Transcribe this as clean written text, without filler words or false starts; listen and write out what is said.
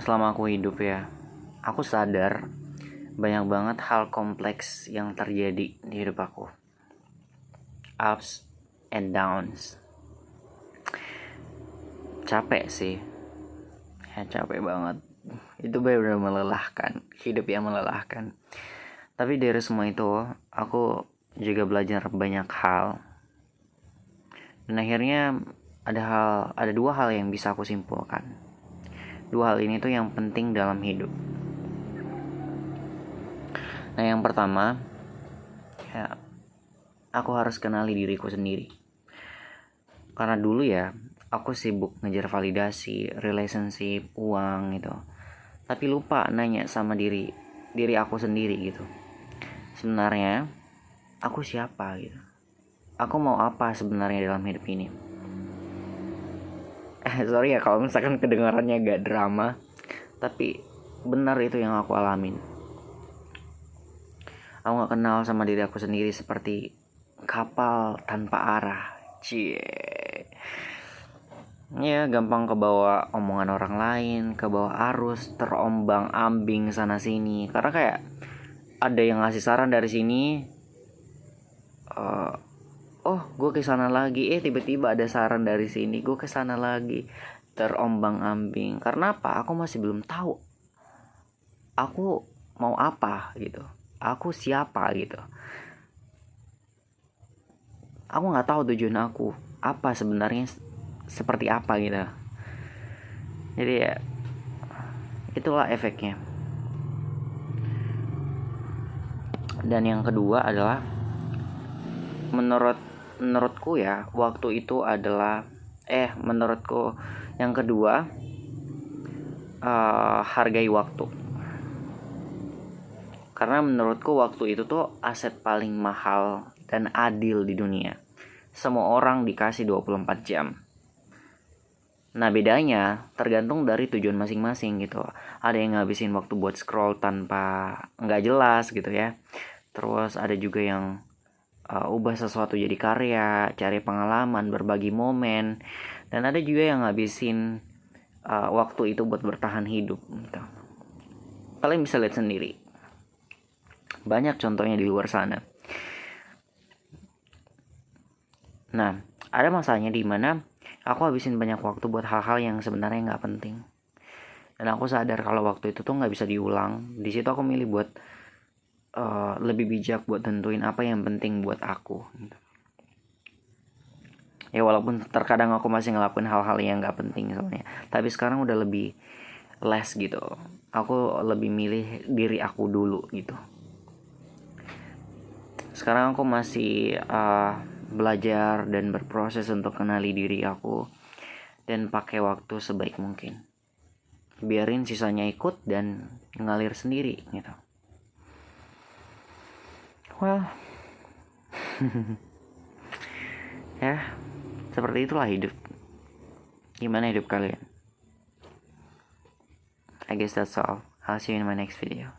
Selama aku hidup ya, aku sadar banyak banget hal kompleks yang terjadi di hidup aku. Ups and downs. Capek sih. Ya capek banget. Itu benar-benar melelahkan. Hidup yang melelahkan. Tapi dari semua itu, aku juga belajar banyak hal. Dan akhirnya ada dua hal yang bisa aku simpulkan. Dua hal ini tuh yang penting dalam hidup. Nah, yang pertama, ya, aku harus kenali diriku sendiri. Karena dulu ya, aku sibuk ngejar validasi, relationship, uang gitu. Tapi lupa nanya sama diri aku sendiri gitu. Sebenarnya aku siapa gitu. Aku mau apa sebenarnya dalam hidup ini? Sorry ya kalau misalkan kedengarannya agak drama, tapi benar itu yang aku alamin. Aku gak kenal sama diri aku sendiri seperti kapal tanpa arah. Cie. Ya gampang kebawa omongan orang lain, kebawa arus, terombang ambing sana sini. Karena kayak ada yang ngasih saran dari sini, oh gue kesana lagi, tiba-tiba ada saran dari sini, gue kesana lagi, terombang ambing. Karena apa? Aku masih belum tahu aku mau apa gitu, aku siapa gitu. Aku nggak tahu tujuan aku apa sebenarnya, seperti apa gitu. Jadi ya itulah efeknya. Dan yang kedua adalah menurutku ya, waktu itu adalah menurutku yang kedua, hargai waktu. Karena menurutku waktu itu tuh aset paling mahal dan adil di dunia. Semua orang dikasih 24 jam. Nah bedanya tergantung dari tujuan masing-masing gitu. Ada yang ngabisin waktu buat scroll tanpa nggak jelas gitu ya. Terus ada juga yang ubah sesuatu jadi karya, cari pengalaman, berbagi momen. Dan ada juga yang ngabisin waktu itu buat bertahan hidup gitu. Kalian bisa lihat sendiri. Banyak contohnya di luar sana. Nah, ada masanya di mana aku habisin banyak waktu buat hal-hal yang sebenarnya nggak penting. Dan aku sadar kalau waktu itu tuh nggak bisa diulang. Di situ aku milih buat lebih bijak buat tentuin apa yang penting buat aku. Gitu. Ya walaupun terkadang aku masih ngelakuin hal-hal yang nggak penting soalnya. Tapi sekarang udah lebih less gitu. Aku lebih milih diri aku dulu gitu. Sekarang aku masih belajar dan berproses untuk kenali diri aku dan pakai waktu sebaik mungkin. Biarin sisanya ikut dan ngalir sendiri gitu. Well, ya seperti itulah hidup. Gimana hidup kalian? I guess that's all. I'll see you in my next video.